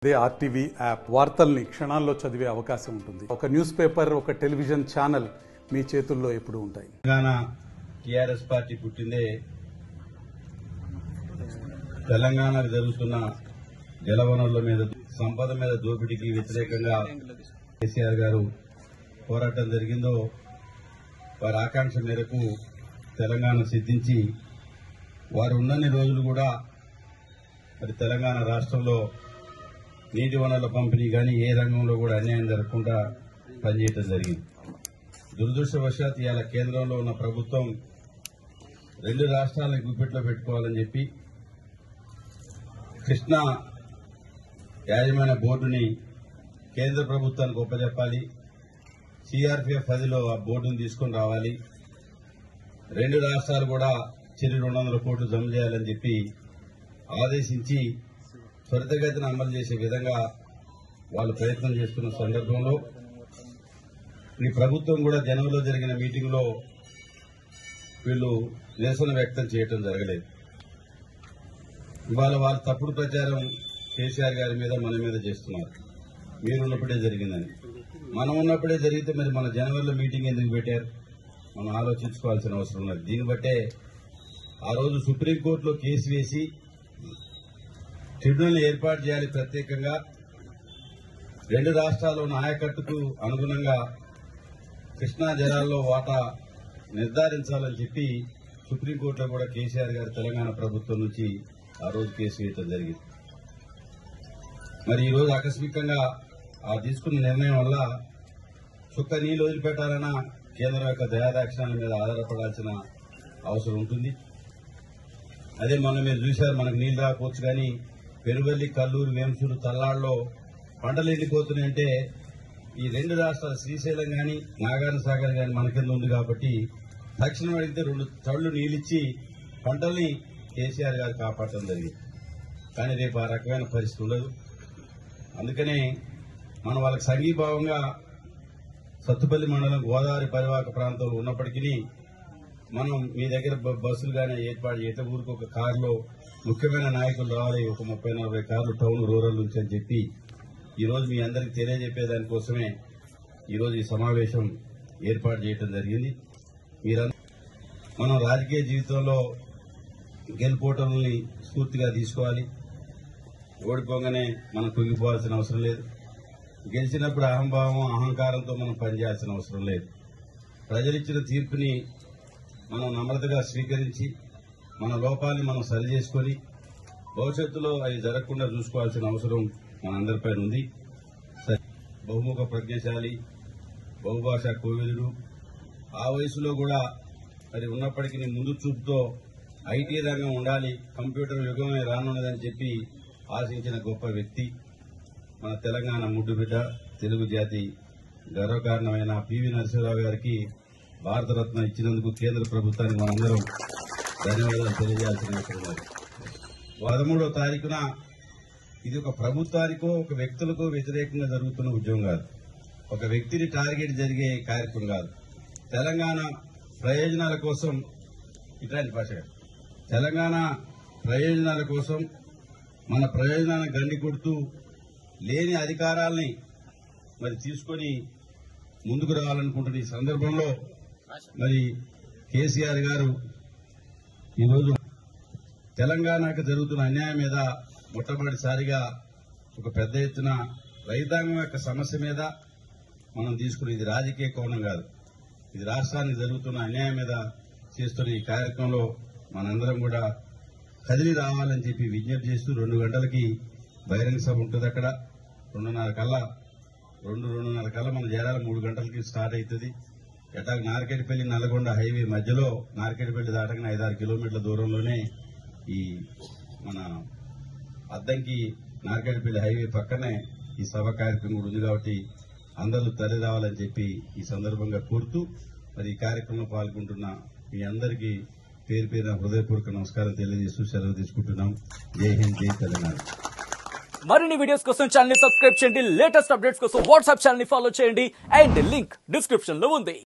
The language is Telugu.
అదే ఆర్టీవీ యాప్ వార్తల్ని క్షణాల్లో చదివే అవకాశం ఉంటుంది. ఒక న్యూస్ పేపర్, ఒక టెలివిజన్ ఛానల్ మీ చేతుల్లో ఎప్పుడూ ఉంటాయి. తెలంగాణ టీఆర్ఎస్ పార్టీ పుట్టిందే తెలంగాణకు జరుగుతున్న జలవనరుల మీద, సంపద మీద దోపిడీకి వ్యతిరేకంగా కేసీఆర్ గారు పోరాటం జరిగిందో వారి ఆకాంక్ష మేరకు తెలంగాణ సిద్ధించి వారు ఉన్నన్ని రోజులు కూడా మరి తెలంగాణ రాష్ట్రంలో నీటి వనరుల పంపిణీ కానీ ఏ రంగంలో కూడా అన్యాయం జరగకుండా పనిచేయడం జరిగింది. దురదృష్టవశాత్ ఇవాళ కేంద్రంలో ఉన్న ప్రభుత్వం రెండు రాష్ట్రాలను గుప్పెట్లో పెట్టుకోవాలని చెప్పి కృష్ణా యాజమాన్య బోర్డుని కేంద్ర ప్రభుత్వానికి ఒప్పజెప్పాలి, సిఆర్పీఎఫ్ 10లో ఆ బోర్డును తీసుకుని రావాలి, రెండు రాష్ట్రాలు కూడా చెరి 200 కోట్లు జమ చేయాలని చెప్పి ఆదేశించి త్వరితగతిన అమలు చేసే విధంగా వాళ్ళు ప్రయత్నం చేస్తున్న సందర్భంలో ఈ ప్రభుత్వం కూడా జనంలో జరిగిన మీటింగ్ లో వీళ్ళు నిరసన వ్యక్తం చేయడం జరగలేదు. ఇవాళ వాళ్ళు తప్పుడు ప్రచారం కేసీఆర్ గారి మీద మన మీద చేస్తున్నారు. మీరున్నప్పుడే జరిగిందని. మనం ఉన్నప్పుడే జరిగితే మరి మన జనవరిలో మీటింగ్ ఎందుకు పెట్టారు? మనం ఆలోచించుకోవాల్సిన అవసరం ఉన్నది. దీన్ని బట్టే ఆ రోజు సుప్రీంకోర్టులో కేసు వేసి ట్రిబ్యునల్ ఏర్పాటు చేయాలి, ప్రత్యేకంగా రెండు రాష్ట్రాల ఆయకట్టుకు అనుగుణంగా కృష్ణా జలాల్లో వాటా నిర్ధారించాలని చెప్పి సుప్రీంకోర్టులో కూడా కేసీఆర్ గారు తెలంగాణ ప్రభుత్వం నుంచి ఆ రోజు కేసు వేయడం జరిగింది. మరి ఈ రోజు ఆకస్మికంగా ఆ తీసుకున్న నిర్ణయం వల్ల చుక్క నీళ్లు వదిలిపెట్టాలన్న కేంద్రం యొక్క దయాదాక్షిణాల మీద ఆధారపడాల్సిన అవసరం ఉంటుంది. అదే మొన్న మీరు చూశారు, మనకు నీళ్లు రాకపోవచ్చు కానీ పెరువెల్లి, కల్లూరు, వేంసూరు, తల్లాడులో పంటలు ఎండిపోతున్నాయంటే ఈ రెండు రాష్ట్రాలు శ్రీశైలం గాని నాగార్జున సాగర్ గాని మన కింద ఉంది కాబట్టి తక్షణం అడిగితే 2 తళ్లు నీళ్లిచ్చి పంటల్ని కేసీఆర్ గారు కాపాడటం జరిగింది. కానీ రేపు ఆ రకమైన పరిస్థితి ఉండదు. అందుకనే మనం వాళ్ళకి సంఘీభావంగా సత్తుపల్లి మండలం గోదావరి పరివాహక ప్రాంతంలో ఉన్నప్పటికీ మనం మీ దగ్గర బస్సులు గానీ ఏర్పాటు చేస్తే ఊరికి ఒక కారులో ముఖ్యమైన నాయకులు రావాలి, ఒక 30-40 కార్లు టౌన్ రూరల్ నుంచి అని చెప్పి ఈ రోజు మీ అందరికి తెలియజెప్పేదానికోసమే ఈ రోజు ఈ సమావేశం ఏర్పాటు చేయడం జరిగింది. మనం రాజకీయ జీవితంలో గెలుపోవటాలని స్ఫూర్తిగా తీసుకోవాలి. ఓడిపోగానే మనం కుంగిపోవాల్సిన అవసరం లేదు. గెలిచినప్పుడు అహంభావం, అహంకారంతో మనం పనిచేయాల్సిన అవసరం లేదు. ప్రజలిచ్చిన తీర్పుని మనం నమ్రతగా స్వీకరించి మన లోపాలని మనం సరిచేసుకొని భవిష్యత్తులో అవి జరగకుండా చూసుకోవాల్సిన అవసరం మనందరిపై ఉంది. బహుముఖ ప్రజ్ఞశాలి, బహుభాషా కోవిదుడు, ఆ వయసులో కూడా మరి ఉన్నప్పటికీ ముందు చూపుతో ఐటీ రంగం ఉండాలి, కంప్యూటర్ యుగమే రానున్నదని చెప్పి ఆశించిన గొప్ప వ్యక్తి మన తెలంగాణ ముద్దుబిడ్డ, తెలుగు జాతి గర్వకారణమైన పివి నరసింహరావు గారికి భారతరత్న ఇచ్చినందుకు కేంద్ర ప్రభుత్వానికి మనందరం ధన్యవాదాలు తెలియజేయాల్సిన అవసరం ఉంది. 13వ తారీఖున ఇది ఒక ప్రభుత్వానికో ఒక వ్యక్తులకో వ్యతిరేకంగా జరుగుతున్న ఉద్యమం కాదు, ఒక వ్యక్తిని టార్గెట్ జరిగే కార్యక్రమం కాదు. తెలంగాణ ప్రయోజనాల కోసం, ఇట్లాంటి భాష తెలంగాణ ప్రయోజనాల కోసం మన ప్రయోజనాలను గండి కొడుతూ లేని అధికారాల్ని మరి తీసుకొని ముందుకు రావాలనుకుంటున్న ఈ సందర్భంలో మరి కేసీఆర్ గారు ఈరోజు తెలంగాణకు జరుగుతున్న అన్యాయం మీద మొట్టమొదటిసారిగా ఒక పెద్ద ఎత్తున రైతాంగం యొక్క సమస్య మీద మనం తీసుకుని, ఇది రాజకీయ కోణం కాదు, ఇది రాష్ట్రానికి జరుగుతున్న అన్యాయం మీద చేస్తున్న ఈ కార్యక్రమంలో మనందరం కూడా కదిలి రావాలని చెప్పి విజ్ఞప్తి చేస్తూ 2 గంటలకి బహిరంగ సభ ఉంటుంది. అక్కడ 2:30 కల్లా మన జనాలు 3 గంటలకి స్టార్ట్ అవుతుంది. ఎటాక్ నార్కెట్పల్లి నల్గొండ హైవే మధ్యలో, నార్కెట్పల్లి దాటగానే 5-6 కిలోమీటర్ల దూరంలోనే ఈ మన అద్దంకి నార్కెట్పల్లి హైవే పక్కనే ఈ సభ కార్యక్రమం కూడా ఉంది. కాబట్టి అందరూ తరలి రావాలని చెప్పి ఈ సందర్భంగా కోరుతూ మరి ఈ కార్యక్రమంలో పాల్గొంటున్న మీ అందరికీ పేరు పేరున హృదయపూర్వక నమస్కారం తెలియజేస్తూ సెలవు తీసుకుంటున్నాం. జై హింద్, జై తెలంగాణ. మరిన్ని వీడియోస్ కోసం ఛానల్ ని సబ్స్క్రైబ్ చేయండి, లేటెస్ట్ అప్డేట్స్ కోసం వాట్సాప్ ఛానల్ ని ఫాలో చేయండి అండ్ లింక్ డిస్క్రిప్షన్ లో ఉంది.